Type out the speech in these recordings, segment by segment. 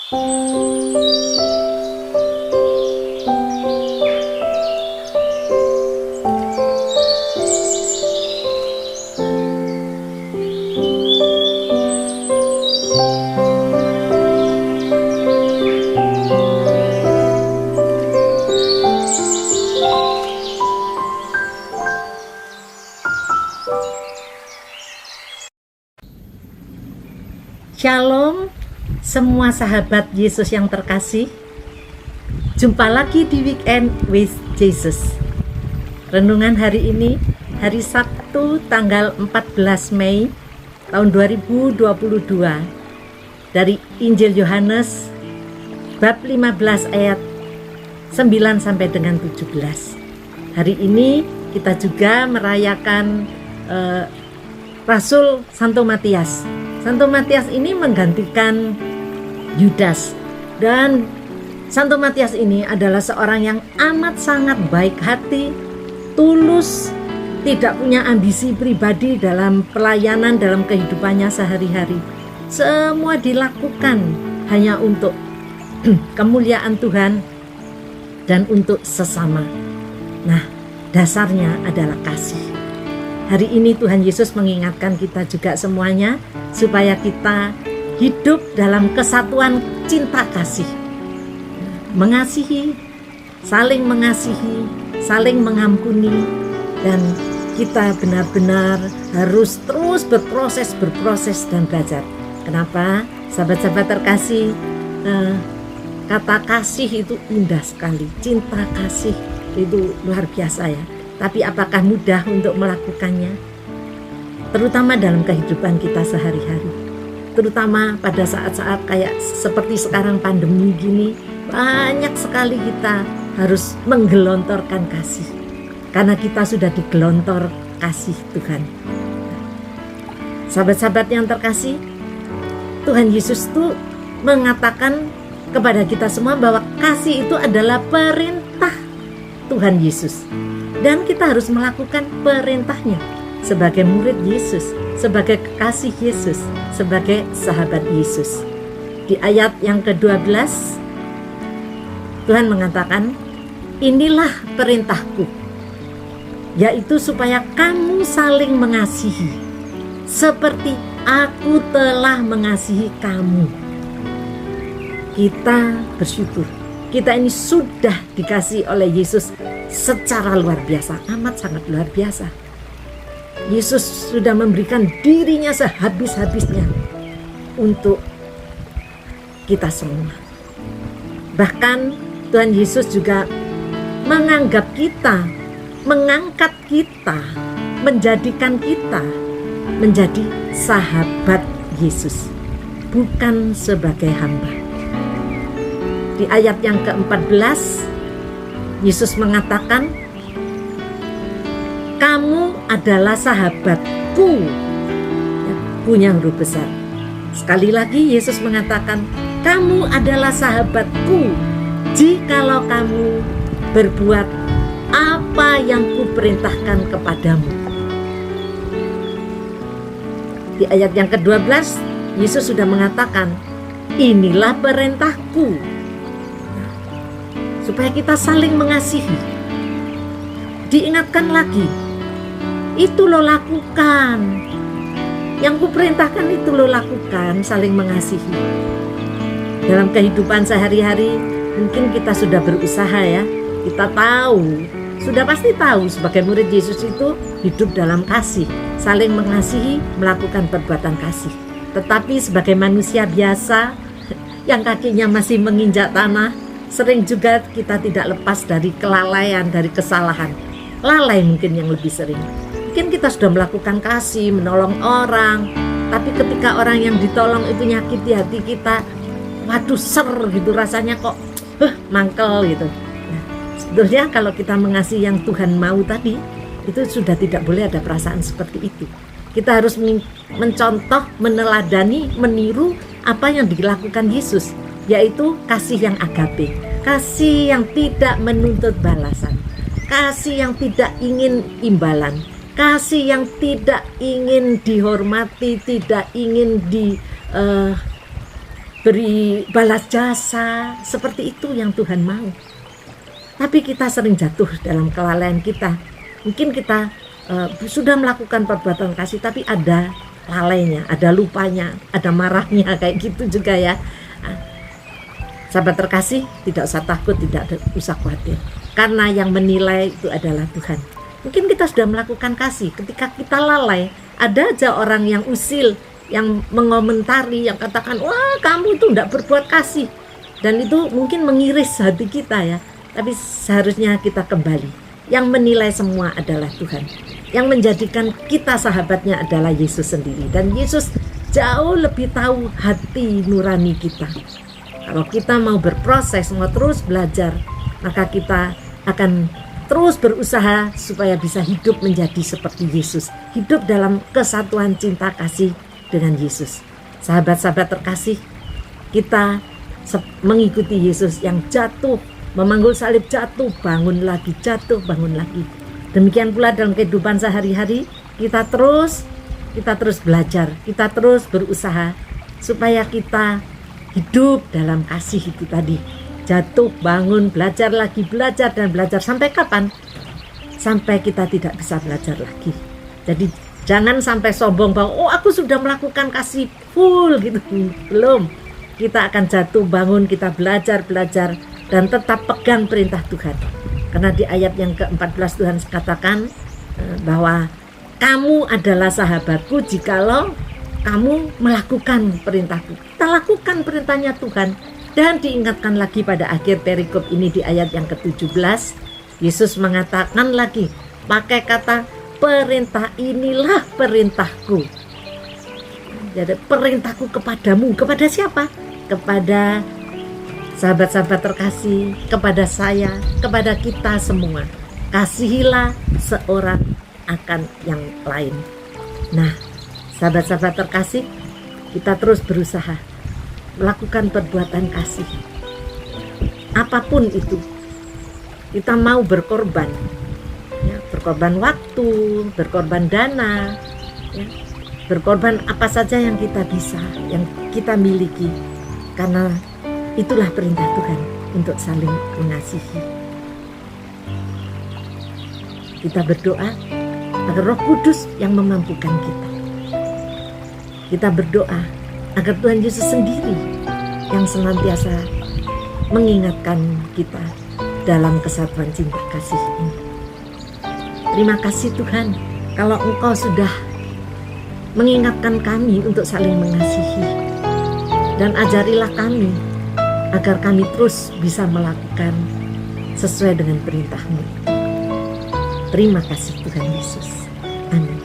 Shalom semua sahabat Yesus yang terkasih. Jumpa lagi di Weekend with Jesus. Renungan hari ini hari Sabtu tanggal 14 Mei tahun 2022 dari Injil Yohanes bab 15 ayat 9 sampai dengan 17. Hari ini kita juga merayakan Rasul Santo Matias. Santo Matias ini menggantikan Yudas, dan Santo Matias ini adalah seorang yang amat sangat baik hati, tulus, tidak punya ambisi pribadi dalam pelayanan dalam kehidupannya sehari-hari. Semua dilakukan hanya untuk kemuliaan Tuhan dan untuk sesama. Nah, dasarnya adalah kasih. Hari ini Tuhan Yesus mengingatkan kita juga semuanya supaya kita hidup dalam kesatuan cinta kasih. Mengasihi, saling mengampuni, dan kita benar-benar harus terus berproses dan belajar. Kenapa? Sahabat-sahabat terkasih, kata kasih itu indah sekali. Cinta kasih itu luar biasa ya. Tapi apakah mudah untuk melakukannya? Terutama dalam kehidupan kita sehari-hari. Terutama pada saat-saat kayak seperti sekarang pandemi gini, banyak sekali kita harus menggelontorkan kasih. Karena kita sudah digelontor kasih Tuhan. Sahabat-sahabat yang terkasih, Tuhan Yesus itu mengatakan kepada kita semua bahwa kasih itu adalah perintah Tuhan Yesus. Dan kita harus melakukan perintahnya sebagai murid Yesus, sebagai kekasih Yesus, sebagai sahabat Yesus. Di ayat yang ke-12 Tuhan mengatakan, inilah perintahku, yaitu supaya kamu saling mengasihi seperti aku telah mengasihi kamu. Kita bersyukur, kita ini sudah dikasih oleh Yesus secara luar biasa, amat sangat luar biasa. Yesus sudah memberikan dirinya sehabis-habisnya untuk kita semua. Bahkan Tuhan Yesus juga menganggap kita, mengangkat kita, menjadikan kita menjadi sahabat Yesus, bukan sebagai hamba. Di ayat yang ke-14 Yesus mengatakan, kamu adalah sahabatku, punya huruf besar. Sekali lagi Yesus mengatakan, kamu adalah sahabatku jikalau kamu berbuat apa yang kuperintahkan kepadamu. Di ayat yang ke-12 Yesus sudah mengatakan, inilah perintahku, supaya kita saling mengasihi. Diingatkan lagi, itu lo lakukan, yang kuperintahkan itu lo lakukan, saling mengasihi. Dalam kehidupan sehari-hari mungkin kita sudah berusaha ya, kita tahu, sudah pasti tahu sebagai murid Yesus itu hidup dalam kasih, saling mengasihi, melakukan perbuatan kasih. Tetapi sebagai manusia biasa yang kakinya masih menginjak tanah, sering juga kita tidak lepas dari kelalaian, dari kesalahan. Lalai mungkin yang lebih sering. Mungkin kita sudah melakukan kasih, menolong orang, tapi ketika orang yang ditolong itu nyakiti hati kita, waduh gitu rasanya kok mangkel gitu. Nah, sebetulnya kalau kita mengasihi yang Tuhan mau tadi, itu sudah tidak boleh ada perasaan seperti itu. Kita harus mencontoh, meneladani, meniru apa yang dilakukan Yesus, yaitu kasih yang agape, kasih yang tidak menuntut balasan, kasih yang tidak ingin imbalan, kasih yang tidak ingin dihormati, tidak ingin beri balas jasa, seperti itu yang Tuhan mau. Tapi kita sering jatuh dalam kelalaian kita. Mungkin kita sudah melakukan perbuatan kasih, tapi ada lalainya, ada lupanya, ada marahnya, kayak gitu juga ya. Sahabat terkasih, tidak usah takut, tidak usah khawatir, karena yang menilai itu adalah Tuhan. Mungkin kita sudah melakukan kasih, ketika kita lalai, ada aja orang yang usil, yang mengomentari, yang katakan, wah kamu itu tidak berbuat kasih. Dan itu mungkin mengiris hati kita ya. Tapi seharusnya kita kembali. Yang menilai semua adalah Tuhan. Yang menjadikan kita sahabatnya adalah Yesus sendiri. Dan Yesus jauh lebih tahu hati nurani kita. Kalau kita mau berproses, mau terus belajar, maka kita akan terus berusaha supaya bisa hidup menjadi seperti Yesus. Hidup dalam kesatuan cinta kasih dengan Yesus. Sahabat-sahabat terkasih, kita mengikuti Yesus yang jatuh, memanggul salib, jatuh, bangun lagi, jatuh, bangun lagi. Demikian pula dalam kehidupan sehari-hari, kita terus belajar, kita terus berusaha supaya kita hidup dalam kasih itu tadi. Jatuh, bangun, belajar lagi, belajar dan belajar. Sampai kapan? Sampai kita tidak bisa belajar lagi. Jadi jangan sampai sombong bahwa oh aku sudah melakukan kasih full gitu. Belum. Kita akan jatuh, bangun, kita belajar dan tetap pegang perintah Tuhan. Karena di ayat yang ke-14 Tuhan katakan bahwa kamu adalah sahabatku jikalau kamu melakukan perintahku. Kita lakukan perintahnya Tuhan. Dan diingatkan lagi pada akhir perikop ini di ayat yang ke-17, Yesus mengatakan lagi, pakai kata perintah, inilah perintahku. Jadi perintahku kepadamu, kepada siapa? Kepada sahabat-sahabat terkasih, kepada saya, kepada kita semua. Kasihilah seorang akan yang lain. Nah, sahabat-sahabat terkasih, kita terus berusaha melakukan perbuatan kasih. Apapun itu, kita mau berkorban, ya, berkorban waktu, berkorban dana, ya, berkorban apa saja yang kita bisa, yang kita miliki, karena itulah perintah Tuhan untuk saling mengasihi. Kita berdoa agar Roh Kudus yang memampukan kita. Kita berdoa agar Tuhan Yesus sendiri yang senantiasa mengingatkan kita dalam kesatuan cinta kasih ini. Terima kasih Tuhan, kalau Engkau sudah mengingatkan kami untuk saling mengasihi. Dan ajarilah kami agar kami terus bisa melakukan sesuai dengan perintah-Mu. Terima kasih Tuhan Yesus. Amin.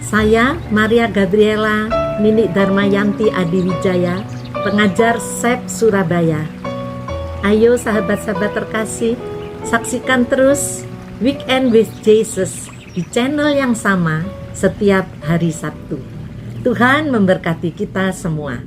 Saya Maria Gabriela Nini Darmayanti Adiwijaya, pengajar SEP Surabaya. Ayo sahabat-sahabat terkasih, saksikan terus Weekend with Jesus di channel yang sama setiap hari Sabtu. Tuhan memberkati kita semua.